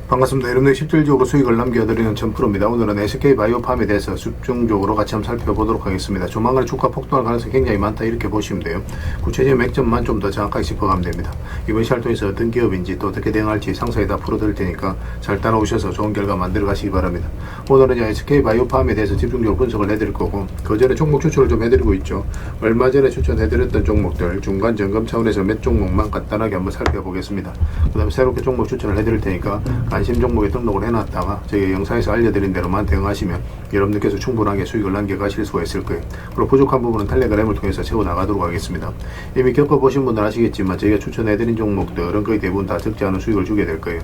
반갑습니다. 여러분들 실질적으로 수익을 남겨드리는 전프로입니다. 오늘은 SK바이오팜에 대해서 집중적으로 같이 한번 살펴보도록 하겠습니다. 조만간에 주가 폭등할 가능성이 굉장히 많다 이렇게 보시면 돼요. 구체적인 맥점만 좀 더 정확하게 짚어가면 됩니다. 이번 시를 통해서 어떤 기업인지 또 어떻게 대응할지 상세히 다 풀어드릴 테니까 잘 따라오셔서 좋은 결과 만들어 가시기 바랍니다. 오늘은 이제 SK바이오팜에 대해서 집중적으로 분석을 해드릴 거고, 그 전에 종목 추천을 좀 해드리고 있죠. 얼마 전에 추천해드렸던 종목들 중간 점검 차원에서 몇 종목만 간단하게 한번 살펴보겠습니다. 그 다음에 새롭게 종목 추천을 해드릴 테니까 관심 종목에 등록을 해놨다가 저희 영상에서 알려드린 대로만 대응하시면 여러분들께서 충분하게 수익을 남겨가실 수가 있을 거예요. 그리고 부족한 부분은 텔레그램을 통해서 채워나가도록 하겠습니다. 이미 겪어보신 분들 아시겠지만 저희가 추천해드린 종목들은 거의 대부분 다 적지 않은 수익을 주게 될 거예요.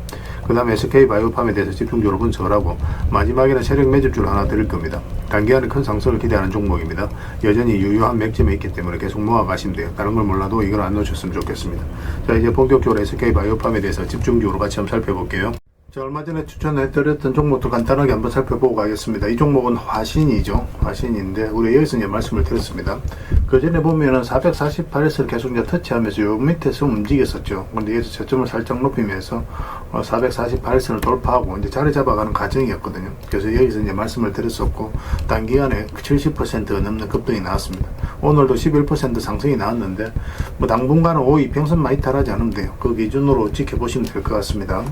그 다음에 SK바이오팜에 대해서 집중적으로 분석을 하고 마지막에는 세력 매집주를 하나 드릴 겁니다. 단기간에 큰 상승을 기대하는 종목입니다. 여전히 유효한 맥점이 있기 때문에 계속 모아가시면 돼요. 다른 걸 몰라도 이걸 안 놓쳤으면 좋겠습니다. 자, 이제 본격적으로 SK바이오팜에 대해서 집중적으로 같이 한번 살펴볼게요. 자, 얼마 전에 추천해드렸던 종목도 간단하게 한번 살펴보고 가겠습니다. 이 종목은 화신이죠. 화신인데, 우리 여기서 이제 말씀을 드렸습니다. 그 전에 보면은 448에서 계속 이제 터치하면서 요 밑에서 움직였었죠. 근데 여기서 저점을 살짝 높이면서 448선을 돌파하고 이제 자리 잡아가는 과정이었거든요. 그래서 여기서 이제 말씀을 드렸었고, 단기간에 70%가 넘는 급등이 나왔습니다. 오늘도 11% 상승이 나왔는데, 뭐 당분간은 5이평선만 이탈하지 않으면 돼요. 그 기준으로 지켜보시면 될 것 같습니다.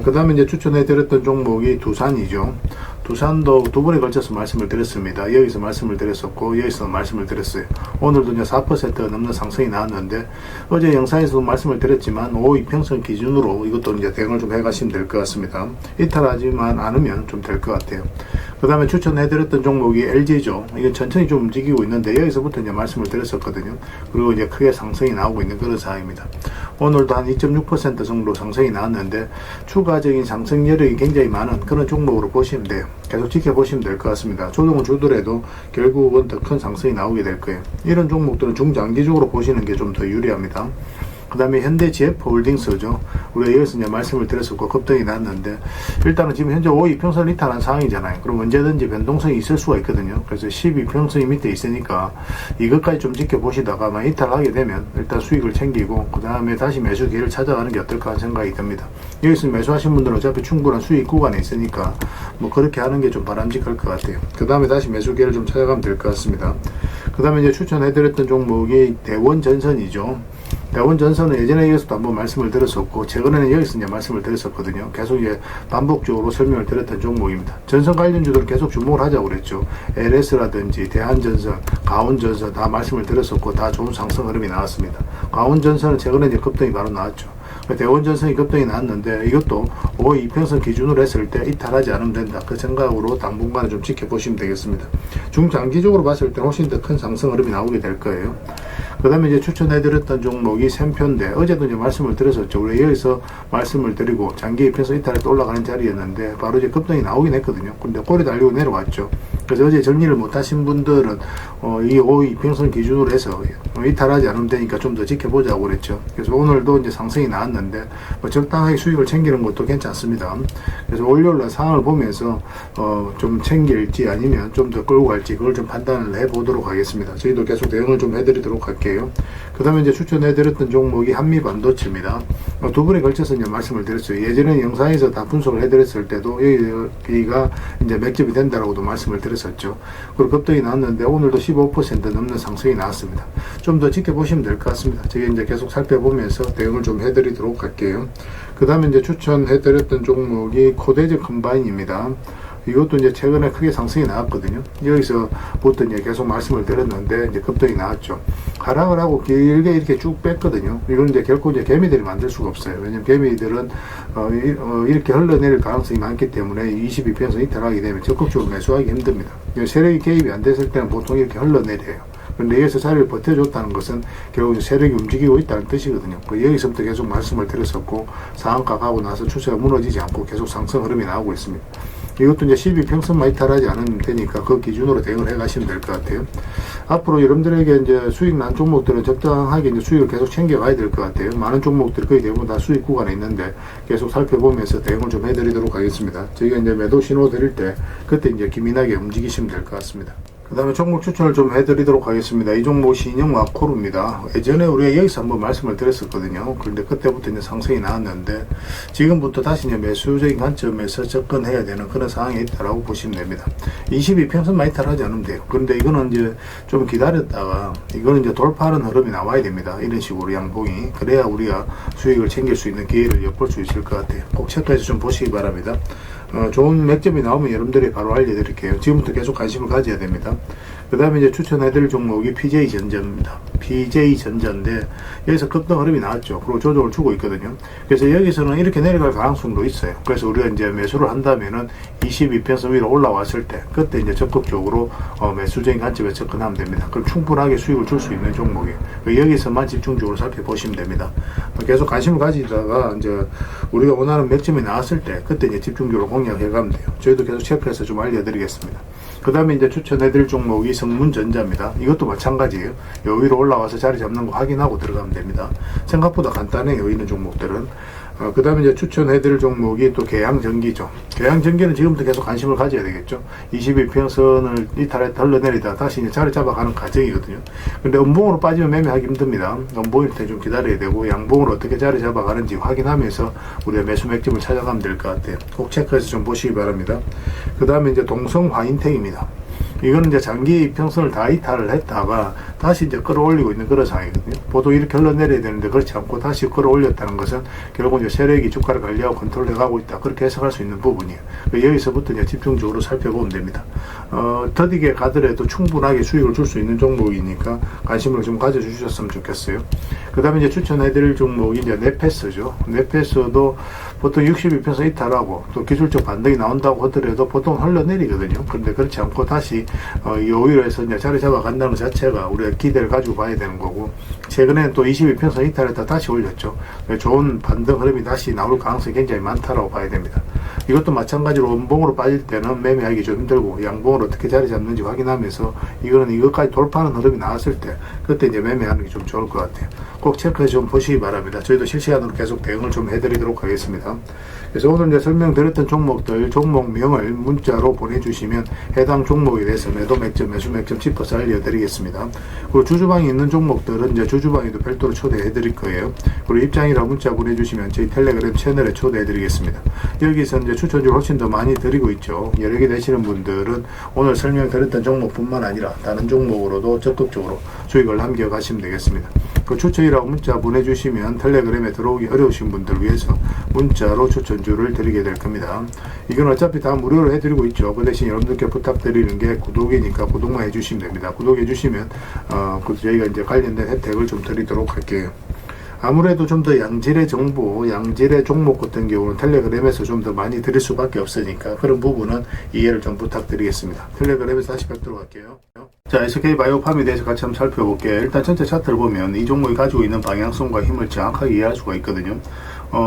그 다음에 이제 추천해드렸던 종목이 두산이죠. 두산도 두 번에 걸쳐서 말씀을 드렸습니다. 여기서 말씀을 드렸었고, 여기서 말씀을 드렸어요. 오늘도 이제 4%가 넘는 상승이 나왔는데, 어제 영상에서도 말씀을 드렸지만, 5이평선 기준으로 이것도 이제 대응을 좀 해가시면 될 것 같습니다. 이탈하지만 않으면 좀 될 것 같아요. 그 다음에 추천해드렸던 종목이 LG죠. 이게 천천히 좀 움직이고 있는데, 여기서부터 이제 말씀을 드렸었거든요. 그리고 이제 크게 상승이 나오고 있는 그런 상황입니다. 오늘도 한 2.6% 정도 상승이 나왔는데, 추가적인 상승 여력이 굉장히 많은 그런 종목으로 보시면 돼요. 계속 지켜보시면 될 것 같습니다. 조정을 주더라도 결국은 더 큰 상승이 나오게 될 거예요. 이런 종목들은 중장기적으로 보시는 게 좀 더 유리합니다. 그 다음에 현대 GF홀딩스죠. 우리가 여기서 이제 말씀을 드렸었고 급등이 났는데, 일단은 지금 현재 5이평선 이탈한 상황이잖아요. 그럼 언제든지 변동성이 있을 수가 있거든요. 그래서 12평선이 밑에 있으니까 이것까지 좀 지켜보시다가 만 이탈하게 되면 일단 수익을 챙기고 그 다음에 다시 매수 기회를 찾아가는 게 어떨까 하는 생각이 듭니다. 여기서 매수하신 분들은 어차피 충분한 수익 구간에 있으니까 뭐 그렇게 하는 게 좀 바람직할 것 같아요. 그 다음에 다시 매수 기회를 좀 찾아가면 될 것 같습니다. 그 다음에 이제 추천해드렸던 종목이 대원전선이죠. 대원전선은 예전에 여기서도 한번 말씀을 드렸었고, 최근에는 여기서 이제 말씀을 드렸었거든요. 계속 이제 반복적으로 설명을 드렸던 종목입니다. 전선 관련주들은 계속 주목을 하자고 그랬죠. LS라든지 대한전선, 가온전선 다 말씀을 드렸었고, 다 좋은 상승 흐름이 나왔습니다. 가온전선은 최근에 이제 급등이 바로 나왔죠. 대원전선이 급등이 나왔는데, 이것도 5이평선 기준으로 했을 때 이탈하지 않으면 된다. 그 생각으로 당분간은 좀 지켜보시면 되겠습니다. 중장기적으로 봤을 때 훨씬 더 큰 상승 흐름이 나오게 될 거예요. 그 다음에 이제 추천해드렸던 종목이 샘표인데, 어제도 이제 말씀을 드렸었죠. 우리 여기서 말씀을 드리고 장기 입혀서 이탈해서 올라가는 자리였는데, 바로 이제 급등이 나오긴 했거든요. 근데 꼬리 달리고 내려왔죠. 그래서 어제 정리를 못하신 분들은 이 5이평선 기준으로 해서 이탈하지 않으면 되니까 좀 더 지켜보자고 그랬죠. 그래서 오늘도 이제 상승이 나왔는데, 뭐 적당하게 수익을 챙기는 것도 괜찮습니다. 그래서 월요일날 상황을 보면서 좀 챙길지 아니면 좀 더 끌고 갈지 그걸 좀 판단을 해보도록 하겠습니다. 저희도 계속 대응을 좀 해드리도록 할게요. 그 다음에 이제 추천해드렸던 종목이 한미반도체입니다. 두 번에 걸쳐서 이제 말씀을 드렸어요. 예전에 영상에서 다 분석을 해드렸을 때도 여기가 이제 맥집이 된다라고도 말씀을 드렸었죠. 그리고 급등이 나왔는데 오늘도 15% 넘는 상승이 나왔습니다. 좀 더 지켜보시면 될 것 같습니다. 저희 이제 계속 살펴보면서 대응을 좀 해드리도록 할게요. 그 다음에 이제 추천해드렸던 종목이 코데즈 컴바인입니다. 이것도 이제 최근에 크게 상승이 나왔거든요. 여기서부터 이제 계속 말씀을 드렸는데, 이제 급등이 나왔죠. 하락을 하고 길게 이렇게 쭉 뺐거든요. 이건 이제 결코 이제 개미들이 만들 수가 없어요. 왜냐면 개미들은 이렇게 흘러내릴 가능성이 많기 때문에 22평선 이탈하게 되면 적극적으로 매수하기 힘듭니다. 세력이 개입이 안 됐을 때는 보통 이렇게 흘러내려요. 근데 여기서 자리를 버텨줬다는 것은 결국 세력이 움직이고 있다는 뜻이거든요. 여기서부터 계속 말씀을 드렸었고, 상한가 가고 나서 추세가 무너지지 않고 계속 상승 흐름이 나오고 있습니다. 이것도 이제 12평선만 이탈하지 않으면 되니까 그 기준으로 대응을 해 가시면 될 것 같아요. 앞으로 여러분들에게 이제 수익 난 종목들은 적당하게 이제 수익을 계속 챙겨가야 될 것 같아요. 많은 종목들이 거의 대부분 다 수익 구간에 있는데 계속 살펴보면서 대응을 좀 해드리도록 하겠습니다. 저희가 이제 매도 신호 드릴 때 그때 이제 기민하게 움직이시면 될 것 같습니다. 그 다음에 종목 추천을 좀 해드리도록 하겠습니다. 이 종목 신영 와코르입니다. 예전에 우리가 여기서 한번 말씀을 드렸었거든요. 그런데 그때부터 이제 상승이 나왔는데 지금부터 다시 이제 매수적인 관점에서 접근해야 되는 그런 상황이 있다라고 보시면 됩니다. 22평선만 이탈하지 않으면 돼요. 그런데 이거는 이제 좀 기다렸다가 이거는 이제 돌파하는 흐름이 나와야 됩니다. 이런 식으로 양봉이. 그래야 우리가 수익을 챙길 수 있는 기회를 엿볼 수 있을 것 같아요. 꼭 체크해서 좀 보시기 바랍니다. 좋은 맥점이 나오면 여러분들이 바로 알려드릴게요. 지금부터 계속 관심을 가져야 됩니다. 그 다음에 이제 추천해드릴 종목이 PJ전자입니다. PJ전자인데 여기서 급등 흐름이 나왔죠. 그리고 조정을 주고 있거든요. 그래서 여기서는 이렇게 내려갈 가능성도 있어요. 그래서 우리가 이제 매수를 한다면은 22평선 위로 올라왔을 때 그때 이제 적극적으로 매수적인 관점에 접근하면 됩니다. 그럼 충분하게 수익을 줄 수 있는 종목이에요. 여기서만 집중적으로 살펴보시면 됩니다. 계속 관심을 가지다가 이제 우리가 원하는 맥점이 나왔을 때 그때 이제 집중적으로 공략해 가면 돼요. 저희도 계속 체크해서 좀 알려드리겠습니다. 그 다음에 이제 추천해드릴 종목이 성문전자입니다. 이것도 마찬가지예요. 여기로 올라와서 자리 잡는 거 확인하고 들어가면 됩니다. 생각보다 간단해요. 이런 종목들은. 그 다음에 이제 추천해드릴 종목이 또 계양전기죠. 계양전기는 지금부터 계속 관심을 가져야 되겠죠. 22평선을 이탈했다 흘러내리다 다시 이제 자리 잡아가는 과정이거든요. 근데 음봉으로 빠지면 매매하기 힘듭니다. 음봉일 때 좀 기다려야 되고 양봉으로 어떻게 자리 잡아가는지 확인하면서 우리가 매수 맥점을 찾아가면 될 것 같아요. 꼭 체크해서 좀 보시기 바랍니다. 그 다음에 이제 동성화인텍입니다. 이거는 이제 장기 이평선을 다 이탈을 했다가 다시 이제 끌어올리고 있는 그런 상황이거든요. 보통 이렇게 흘러내려야 되는데 그렇지 않고 다시 끌어올렸다는 것은 결국 이제 세력이 주가를 관리하고 컨트롤해 가고 있다. 그렇게 해석할 수 있는 부분이에요. 여기서부터 이제 집중적으로 살펴보면 됩니다. 더디게 가더라도 충분하게 수익을 줄 수 있는 종목이니까 관심을 좀 가져주셨으면 좋겠어요. 그 다음에 이제 추천해드릴 종목이 이제 네페스죠. 네페스도 보통 62평선 이탈하고 또 기술적 반등이 나온다고 하더라도 보통 흘러내리거든요. 그런데 그렇지 않고 다시 오히려 해서 이제 자리 잡아간다는 것 자체가 우리가 기대를 가지고 봐야 되는 거고, 최근에 또 22평선 이탈했다 다시 올렸죠. 좋은 반등 흐름이 다시 나올 가능성이 굉장히 많다라고 봐야 됩니다. 이것도 마찬가지로 음봉으로 빠질 때는 매매하기 좀 힘들고 양봉으로 어떻게 자리 잡는지 확인하면서 이거는 이것까지 돌파하는 흐름이 나왔을 때 그때 이제 매매하는 게 좀 좋을 것 같아요. 꼭 체크해서 좀 보시기 바랍니다. 저희도 실시간으로 계속 대응을 좀 해드리도록 하겠습니다. 그래서 오늘 이제 설명드렸던 종목들 종목명을 문자로 보내주시면 해당 종목에 대해서 매도 맥점, 매수 맥점 짚어서 알려드리겠습니다. 그리고 주주방이 있는 종목들은 이제 주주방에도 별도로 초대해드릴 거예요. 그리고 입장이라고 문자 보내주시면 저희 텔레그램 채널에 초대해드리겠습니다. 여기서 이제 추천주를 훨씬 더 많이 드리고 있죠. 여러 개 되시는 분들은 오늘 설명드렸던 종목뿐만 아니라 다른 종목으로도 적극적으로 수익을 남겨가시면 되겠습니다. 그 추천이라고 문자 보내주시면 텔레그램에 들어오기 어려우신 분들 위해서 문자로 추천주를 드리게 될 겁니다. 이건 어차피 다 무료로 해드리고 있죠. 그 대신 여러분들께 부탁드리는 게 구독이니까 구독만 해주시면 됩니다. 구독해주시면 저희가 이제 관련된 혜택을 좀 드리도록 할게요. 아무래도 좀 더 양질의 정보, 양질의 종목 같은 경우는 텔레그램에서 좀 더 많이 드릴 수밖에 없으니까 그런 부분은 이해를 좀 부탁드리겠습니다. 텔레그램에서 다시 뵙도록 할게요. 자, SK바이오팜에 대해서 같이 한번 살펴볼게요. 일단 전체 차트를 보면 이 종목이 가지고 있는 방향성과 힘을 정확하게 이해할 수가 있거든요.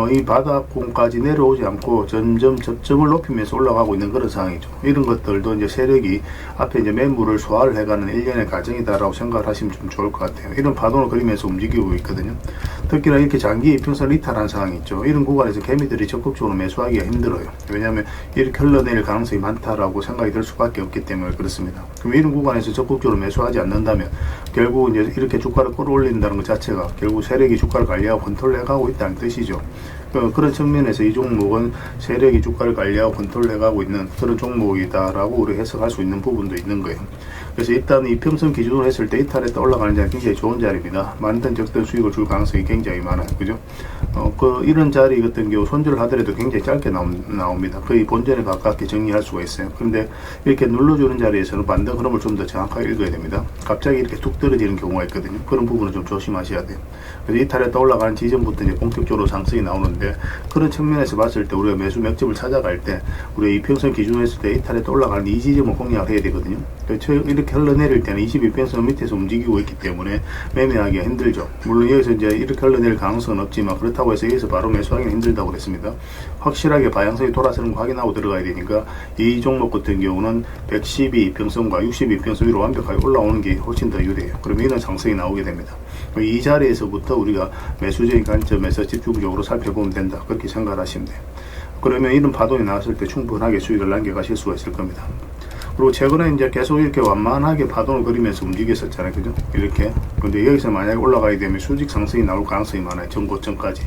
이 바닥권까지 내려오지 않고 점점 접점을 높이면서 올라가고 있는 그런 상황이죠. 이런 것들도 이제 세력이 앞에 이제 매물을 소화를 해가는 일련의 과정이다라고 생각을 하시면 좀 좋을 것 같아요. 이런 파동을 그리면서 움직이고 있거든요. 특히나 이렇게 장기 이평선을 이탈한 상황이 있죠. 이런 구간에서 개미들이 적극적으로 매수하기가 힘들어요. 왜냐하면 이렇게 흘러내릴 가능성이 많다라고 생각이 들 수밖에 없기 때문에 그렇습니다. 그럼 이런 구간에서 적극적으로 매수하지 않는다면 결국 이제 이렇게 주가를 끌어올린다는 것 자체가 결국 세력이 주가를 관리하고 컨트롤해가고 있다는 뜻이죠. 그런 측면에서 이 종목은 세력이 주가를 관리하고 컨트롤해가고 있는 그런 종목이다라고 우리 해석할 수 있는 부분도 있는 거예요. 그래서 일단 이평선 기준으로 했을 때 이탈했다 올라가는 자리는 굉장히 좋은 자리입니다. 많던 적던 수익을 줄 가능성이 굉장히 많아요. 그죠? 이런 자리 같은 경우 손절을 하더라도 굉장히 짧게 나옵니다. 거의 본전에 가깝게 정리할 수가 있어요. 그런데 이렇게 눌러주는 자리에서는 반등 흐름을 좀 더 정확하게 읽어야 됩니다. 갑자기 이렇게 툭 떨어지는 경우가 있거든요. 그런 부분은 좀 조심하셔야 돼요. 그래서 이탈했다 올라가는 지점부터 이제 본격적으로 상승이 나오는데 그런 측면에서 봤을 때 우리가 매수 맥점을 찾아갈 때 우리가 이평선 기준으로 했을 때 이탈했다 올라가는 이 지점을 공략을 해야 되거든요. 이렇게 흘러내릴 때는 22평선 밑에서 움직이고 있기 때문에 매매하기가 힘들죠. 물론 여기서 이제 이렇게 흘러내릴 가능성은 없지만 그렇다고 해서 여기서 바로 매수하기는 힘들다고 그랬습니다. 확실하게 방향성이 돌아서는 거 확인하고 들어가야 되니까 이 종목 같은 경우는 112평선과 62평선 위로 완벽하게 올라오는 게 훨씬 더 유리해요. 그러면 이런 상승이 나오게 됩니다. 이 자리에서부터 우리가 매수적인 관점에서 집중적으로 살펴보면 된다. 그렇게 생각하시면 돼요. 그러면 이런 파동이 나왔을 때 충분하게 수익을 남겨가실 수가 있을 겁니다. 그리고 최근에 이제 계속 이렇게 완만하게 파동을 그리면서 움직였었잖아요. 그죠? 이렇게. 근데 여기서 만약에 올라가게 되면 수직 상승이 나올 가능성이 많아요. 전고점까지.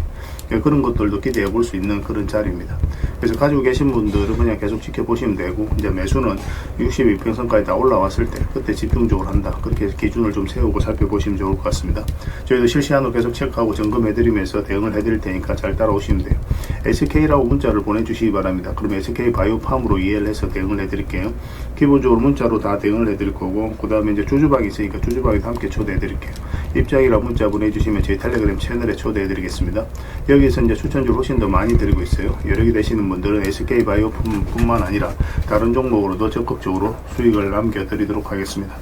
그런 것들도 기대해 볼 수 있는 그런 자리입니다. 그래서 가지고 계신 분들은 그냥 계속 지켜보시면 되고, 이제 매수는 62평선까지 다 올라왔을 때 그때 집중적으로 한다. 그렇게 기준을 좀 세우고 살펴보시면 좋을 것 같습니다. 저희도 실시간으로 계속 체크하고 점검해드리면서 대응을 해드릴 테니까 잘 따라오시면 돼요. SK라고 문자를 보내주시기 바랍니다. 그럼 SK 바이오팜으로 이해를 해서 대응을 해드릴게요. 기본적으로 문자로 다 대응을 해드릴 거고, 그 다음에 이제 주주방이 있으니까 주주방에도 함께 초대해드릴게요. 입장이라 문자 보내주시면 저희 텔레그램 채널에 초대해드리겠습니다. 여기서 이제 추천주를 훨씬 더 많이 드리고 있어요. 여러 개 되시는 분들은 SK 바이오품뿐만 아니라 다른 종목으로도 적극적으로 수익을 남겨드리도록 하겠습니다.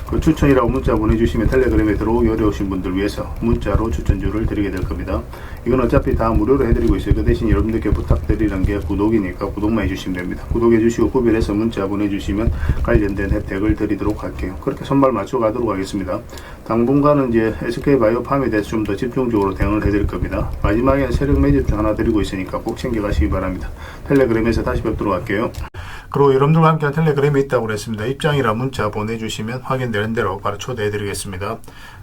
그 추천이라고 문자 보내주시면 텔레그램에 들어오기 어려우신 분들 위해서 문자로 추천주를 드리게 될 겁니다. 이건 어차피 다 무료로 해드리고 있어요. 그 대신 여러분들께 부탁드리는 게 구독이니까 구독만 해주시면 됩니다. 구독해주시고 구별해서 문자 보내주시면 관련된 혜택을 드리도록 할게요. 그렇게 손발 맞춰 가도록 하겠습니다. 당분간은 이제 SK 바이오팜에 대해서 좀 더 집중적으로 대응을 해드릴 겁니다. 마지막에는 세력 매집주 하나 드리고 있으니까 꼭 챙겨가시기 바랍니다. 텔레그램에서 다시 뵙도록 할게요. 그리고 여러분들과 함께 텔레그램에 있다고 그랬습니다. 입장이라 문자 보내주시면 확인되는 대로 바로 초대해드리겠습니다.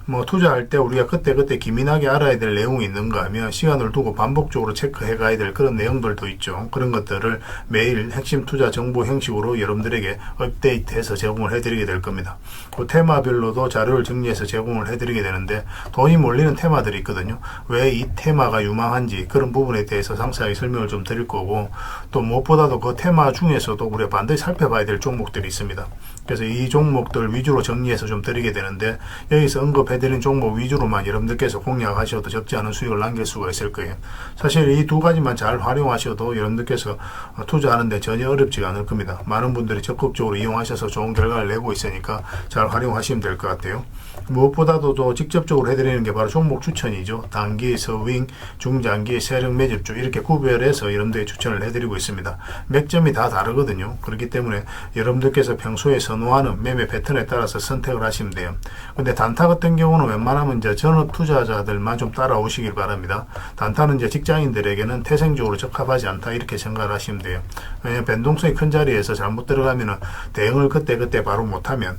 뭐 투자할 때 우리가 그때그때 기민하게 알아야 될 내용이 있는가 하면 시간을 두고 반복적으로 체크해 가야 될 그런 내용들도 있죠. 그런 것들을 매일 핵심 투자 정보 형식으로 여러분들에게 업데이트해서 제공을 해드리게 될 겁니다. 그 테마별로도 자료를 정리해서 제공을 해드리게 되는데 돈이 몰리는 테마들이 있거든요. 왜 이 테마가 유망한지 그런 부분에 대해서 상세하게 설명을 좀 드릴 거고, 또 무엇보다도 그 테마 중에서도 우리가 반드시 살펴봐야 될 종목들이 있습니다. 그래서 이 종목들 위주로 정리해서 좀 드리게 되는데, 여기서 언급해드린 종목 위주로만 여러분들께서 공략하셔도 적지 않은 수익을 남길 수가 있을 거예요. 사실 이 두 가지만 잘 활용하셔도 여러분들께서 투자하는데 전혀 어렵지가 않을 겁니다. 많은 분들이 적극적으로 이용하셔서 좋은 결과를 내고 있으니까 잘 활용하시면 될 것 같아요. 무엇보다도 또 직접적으로 해드리는 게 바로 종목 추천이죠. 단기, 서윙, 중장기, 세력 매집주 이렇게 구별해서 여러분들에게 추천을 해드리고 있습니다. 맥점이 다 다르거든요. 그렇기 때문에 여러분들께서 평소에 선호하는 매매 패턴에 따라서 선택을 하시면 돼요. 근데 단타 같은 경우는 웬만하면 이제 전업 투자자들만 좀 따라오시길 바랍니다. 단타는 이제 직장인들에게는 태생적으로 적합하지 않다 이렇게 생각을 하시면 돼요. 왜냐하면 변동성이 큰 자리에서 잘못 들어가면은 대응을 그때 바로 못하면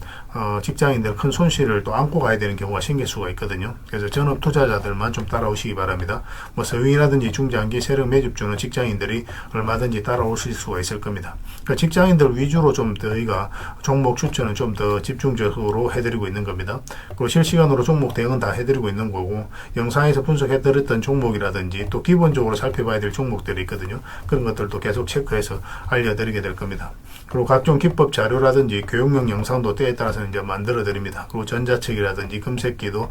직장인들 큰 손실을 또 안고 가야 되는 경우가 생길 수가 있거든요. 그래서 전업 투자자들만 좀 따라오시기 바랍니다. 뭐 서윙이라든지 중장기 세력 매집주는 직장인들이 얼마든지 따라오실 수가 있을 겁니다. 그러니까 직장인들 위주로 좀 저희가 종목 추천은 좀 더 집중적으로 해드리고 있는 겁니다. 그리고 실시간으로 종목 대응은 다 해드리고 있는 거고, 영상에서 분석해드렸던 종목이라든지 또 기본적으로 살펴봐야 될 종목들이 있거든요. 그런 것들도 계속 체크해서 알려드리게 될 겁니다. 그리고 각종 기법 자료라든지 교육용 영상도 때에 따라서는 이제 만들어 드립니다. 그리고 전자책이라든지 금색기도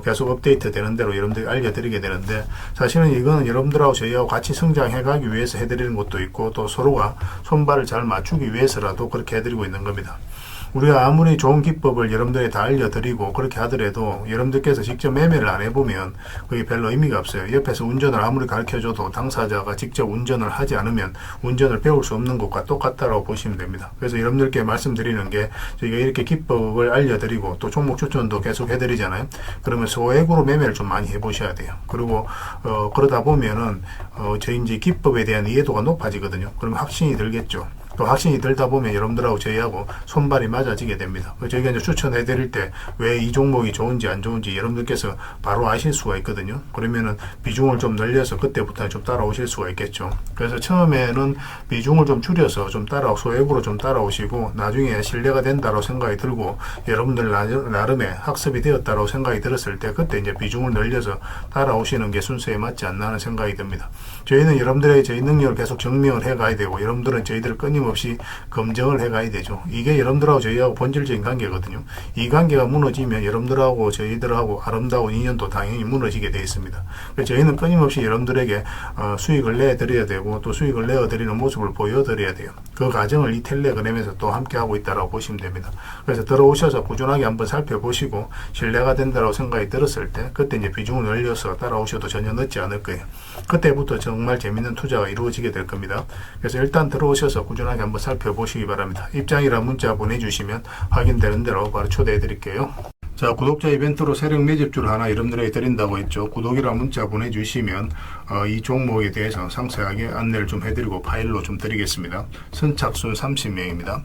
계속 업데이트 되는 대로 여러분들이 알려드리게 되는데, 사실은 이거는 여러분들하고 저희하고 같이 성장해 가기 위해서 해드리는 것도 있고, 또 서로가 손발을 잘 맞추기 위해서라도 그렇게 해드리고 있는 겁니다. 우리가 아무리 좋은 기법을 여러분들에게 다 알려드리고 그렇게 하더라도 여러분들께서 직접 매매를 안 해보면 그게 별로 의미가 없어요. 옆에서 운전을 아무리 가르쳐줘도 당사자가 직접 운전을 하지 않으면 운전을 배울 수 없는 것과 똑같다고 보시면 됩니다. 그래서 여러분들께 말씀드리는 게, 저희가 이렇게 기법을 알려드리고 또 종목 추천도 계속 해드리잖아요. 그러면 소액으로 매매를 좀 많이 해보셔야 돼요. 그리고 그러다 보면은 저희 이제 기법에 대한 이해도가 높아지거든요. 그러면 확신이 들겠죠. 또 확신이 들다 보면 여러분들하고 저희하고 손발이 맞아지게 됩니다. 저희가 이제 추천해 드릴 때 왜 이 종목이 좋은지 안 좋은지 여러분들께서 바로 아실 수가 있거든요. 그러면은 비중을 좀 늘려서 그때부터 좀 따라오실 수가 있겠죠. 그래서 처음에는 비중을 좀 줄여서 좀 소액으로 좀 따라오시고, 나중에 신뢰가 된다고 생각이 들고 여러분들 나름의 학습이 되었다고 생각이 들었을 때 그때 이제 비중을 늘려서 따라오시는 게 순서에 맞지 않나 하는 생각이 듭니다. 저희는 여러분들에게 저희 능력을 계속 증명을 해 가야 되고, 여러분들은 저희들을 끊임없이 검증을 해 가야 되죠. 이게 여러분들하고 저희하고 본질적인 관계거든요. 이 관계가 무너지면 여러분들하고 저희들하고 아름다운 인연도 당연히 무너지게 되어 있습니다. 그래서 저희는 끊임없이 여러분들에게 수익을 내드려야 되고, 또 수익을 내어드리는 모습을 보여드려야 돼요. 그 과정을 이 텔레그램에서 또 함께 하고 있다고 보시면 됩니다. 그래서 들어오셔서 꾸준하게 한번 살펴보시고 신뢰가 된다고 생각이 들었을 때 그때 이제 비중을 늘려서 따라오셔도 전혀 늦지 않을 거예요. 그때부터 정말 재밌는 투자가 이루어지게 될 겁니다. 그래서 일단 들어오셔서 꾸준하게 한번 살펴보시기 바랍니다. 입장이라 문자 보내주시면 확인되는 대로 바로 초대해 드릴게요. 자, 구독자 이벤트로 세력 매집주를 하나 여러분들에게 드린다고 했죠. 구독이란 문자 보내주시면 이 종목에 대해서 상세하게 안내를 좀 해드리고 파일로 좀 드리겠습니다. 선착순 30명입니다.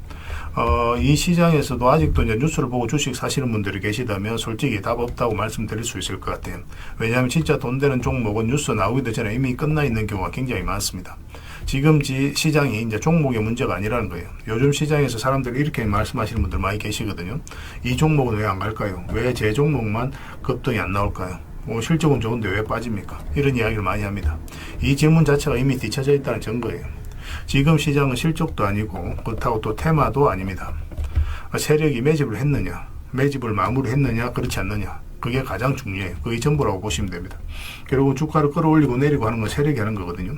이 시장에서도 아직도 이제 뉴스를 보고 주식 사시는 분들이 계시다면 솔직히 답 없다고 말씀드릴 수 있을 것 같아요. 왜냐하면 진짜 돈 되는 종목은 뉴스 나오기도 전에 이미 끝나 있는 경우가 굉장히 많습니다. 지금 시장이 이제 종목의 문제가 아니라는 거예요. 요즘 시장에서 사람들이 이렇게 말씀하시는 분들 많이 계시거든요. 이 종목은 왜 안 갈까요? 왜 제 종목만 급등이 안 나올까요? 실적은 좋은데 왜 빠집니까? 이런 이야기를 많이 합니다. 이 질문 자체가 이미 뒤쳐져 있다는 증거예요. 지금 시장은 실적도 아니고 그렇다고 또 테마도 아닙니다. 세력이 매집을 했느냐, 매집을 마무리했느냐, 그렇지 않느냐, 그게 가장 중요해요. 그게 전부라고 보시면 됩니다. 결국 주가를 끌어올리고 내리고 하는 건 세력이 하는 거거든요.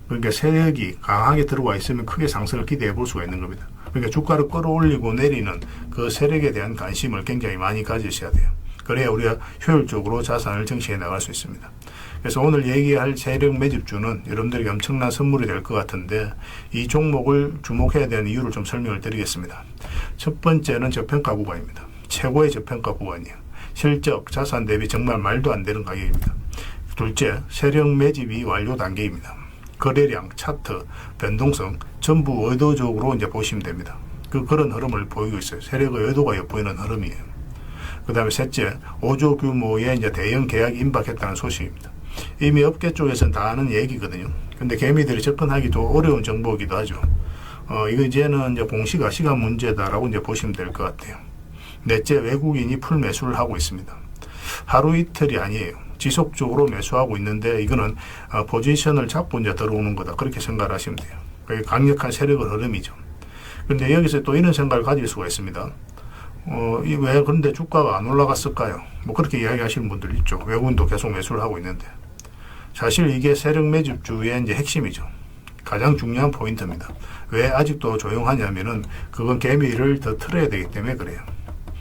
그러니까 세력이 강하게 들어와 있으면 크게 상승을 기대해 볼 수가 있는 겁니다. 그러니까 주가를 끌어올리고 내리는 그 세력에 대한 관심을 굉장히 많이 가지셔야 돼요. 그래야 우리가 효율적으로 자산을 증식해 나갈 수 있습니다. 그래서 오늘 얘기할 세력 매집주는 여러분들에게 엄청난 선물이 될 것 같은데 이 종목을 주목해야 되는 이유를 좀 설명을 드리겠습니다. 첫 번째는 저평가 구간입니다. 최고의 저평가 구간이에요. 실적, 자산 대비 정말 말도 안 되는 가격입니다. 둘째, 세력 매집이 완료 단계입니다. 거래량, 차트, 변동성 전부 의도적으로 이제 보시면 됩니다. 그런 흐름을 보이고 있어요. 세력의 의도가 엿보이는 흐름이에요. 그 다음에 셋째, 5조 규모의 이제 대형 계약이 임박했다는 소식입니다. 이미 업계 쪽에서는 다 아는 얘기거든요. 근데 개미들이 접근하기도 어려운 정보이기도 하죠. 이거 이제는 이제 공시가 시간 문제다라고 이제 보시면 될 것 같아요. 넷째, 외국인이 풀 매수를 하고 있습니다. 하루 이틀이 아니에요. 지속적으로 매수하고 있는데 이거는 포지션을 잡고 이제 들어오는 거다. 그렇게 생각을 하시면 돼요. 그게 강력한 세력의 흐름이죠. 그런데 여기서 또 이런 생각을 가질 수가 있습니다. 왜 그런데 주가가 안 올라갔을까요? 뭐 그렇게 이야기하시는 분들 있죠. 외국인도 계속 매수를 하고 있는데. 사실 이게 세력 매집주의 이제 핵심이죠. 가장 중요한 포인트입니다. 왜 아직도 조용하냐면은 그건 개미를 더 틀어야 되기 때문에 그래요.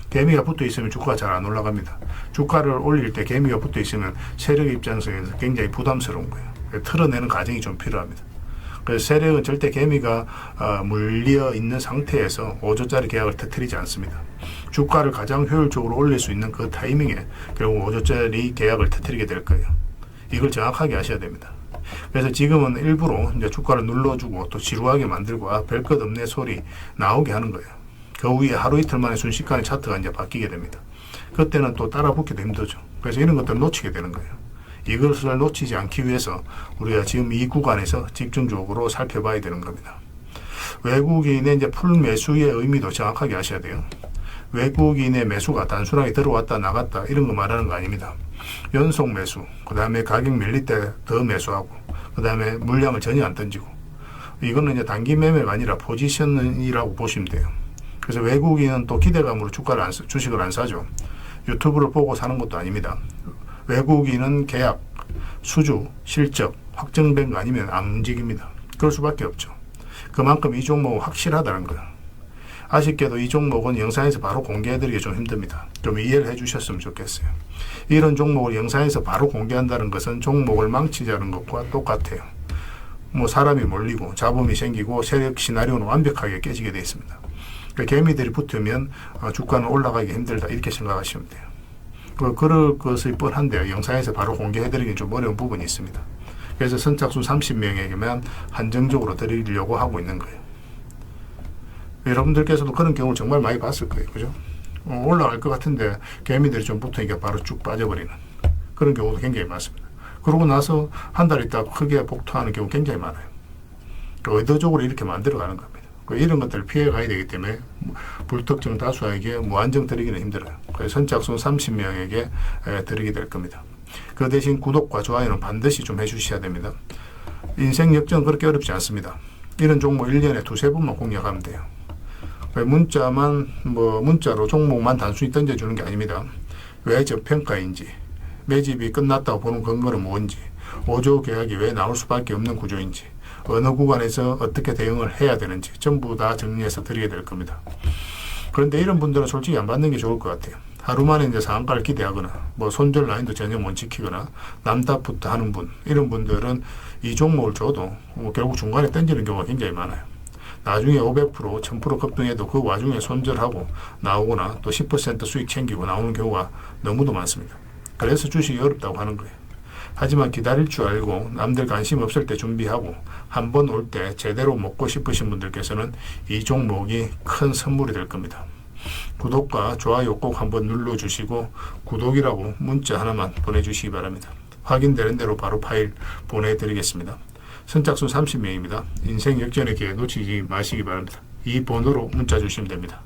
개미가 붙어 있으면 주가가 잘 안 올라갑니다. 주가를 올릴 때 개미가 붙어 있으면 세력 입장에서 굉장히 부담스러운 거예요. 틀어내는 과정이 좀 필요합니다. 그래서 세력은 절대 개미가 물려 있는 상태에서 5조짜리 계약을 터뜨리지 않습니다. 주가를 가장 효율적으로 올릴 수 있는 그 타이밍에 결국 5조짜리 계약을 터뜨리게 될 거예요. 이걸 정확하게 아셔야 됩니다. 그래서 지금은 일부러 이제 주가를 눌러주고 또 지루하게 만들고 별 것 없네 소리 나오게 하는 거예요. 그 후에 하루 이틀 만에 순식간에 차트가 이제 바뀌게 됩니다. 그때는 또 따라 붙기도 힘들죠. 그래서 이런 것들을 놓치게 되는 거예요. 이것을 놓치지 않기 위해서 우리가 지금 이 구간에서 집중적으로 살펴봐야 되는 겁니다. 외국인의 이제 풀 매수의 의미도 정확하게 아셔야 돼요. 외국인의 매수가 단순하게 들어왔다 나갔다 이런 거 말하는 거 아닙니다. 연속 매수, 그 다음에 가격 밀릴 때 더 매수하고, 그 다음에 물량을 전혀 안 던지고, 이거는 이제 단기 매매가 아니라 포지션이라고 보시면 돼요. 그래서 외국인은 또 기대감으로 주식을 안 사죠. 유튜브를 보고 사는 것도 아닙니다. 외국인은 계약, 수주, 실적 확정된 거 아니면 안 움직입니다. 그럴 수밖에 없죠. 그만큼 이 종목은 확실하다는 거예요. 아쉽게도 이 종목은 영상에서 바로 공개해드리기 좀 힘듭니다. 좀 이해를 해주셨으면 좋겠어요. 이런 종목을 영상에서 바로 공개한다는 것은 종목을 망치자는 것과 똑같아요. 뭐 사람이 몰리고 잡음이 생기고 세력 시나리오는 완벽하게 깨지게 되어 있습니다. 개미들이 붙으면 주가는 올라가기 힘들다 이렇게 생각하시면 돼요. 그럴 것이 뻔한데요. 영상에서 바로 공개해드리기 좀 어려운 부분이 있습니다. 그래서 선착순 30명에게만 한정적으로 드리려고 하고 있는 거예요. 여러분들께서도 그런 경우를 정말 많이 봤을 거예요. 그죠? 올라갈 것 같은데 개미들이 좀 붙으니까 바로 쭉 빠져버리는 그런 경우도 굉장히 많습니다. 그러고 나서 한 달 있다가 크게 복토하는 경우 굉장히 많아요. 의도적으로 이렇게 만들어가는 겁니다. 이런 것들을 피해 가야 되기 때문에 불특정 다수에게 무한정 드리기는 힘들어요. 그래서 선착순 30명에게 드리게 될 겁니다. 그 대신 구독과 좋아요는 반드시 좀 해주셔야 됩니다. 인생 역전은 그렇게 어렵지 않습니다. 이런 종목 1년에 두세 번만 공략하면 돼요. 문자로 종목만 단순히 던져주는 게 아닙니다. 왜 저평가인지, 매집이 끝났다고 보는 근거는 뭔지, 5조 계약이 왜 나올 수밖에 없는 구조인지, 어느 구간에서 어떻게 대응을 해야 되는지 전부 다 정리해서 드리게 될 겁니다. 그런데 이런 분들은 솔직히 안 받는 게 좋을 것 같아요. 하루 만에 이제 상한가를 기대하거나 손절 라인도 전혀 못 지키거나 남탓부터 하는 분, 이런 분들은 이 종목을 줘도 결국 중간에 던지는 경우가 굉장히 많아요. 나중에 500%, 1000% 급등해도 그 와중에 손절하고 나오거나 또 10% 수익 챙기고 나오는 경우가 너무도 많습니다. 그래서 주식이 어렵다고 하는 거예요. 하지만 기다릴 줄 알고 남들 관심 없을 때 준비하고 한 번 올 때 제대로 먹고 싶으신 분들께서는 이 종목이 큰 선물이 될 겁니다. 구독과 좋아요 꼭 한번 눌러주시고 구독이라고 문자 하나만 보내주시기 바랍니다. 확인되는 대로 바로 파일 보내드리겠습니다. 선착순 30명입니다. 인생 역전의 기회 놓치지 마시기 바랍니다. 이 번호로 문자 주시면 됩니다.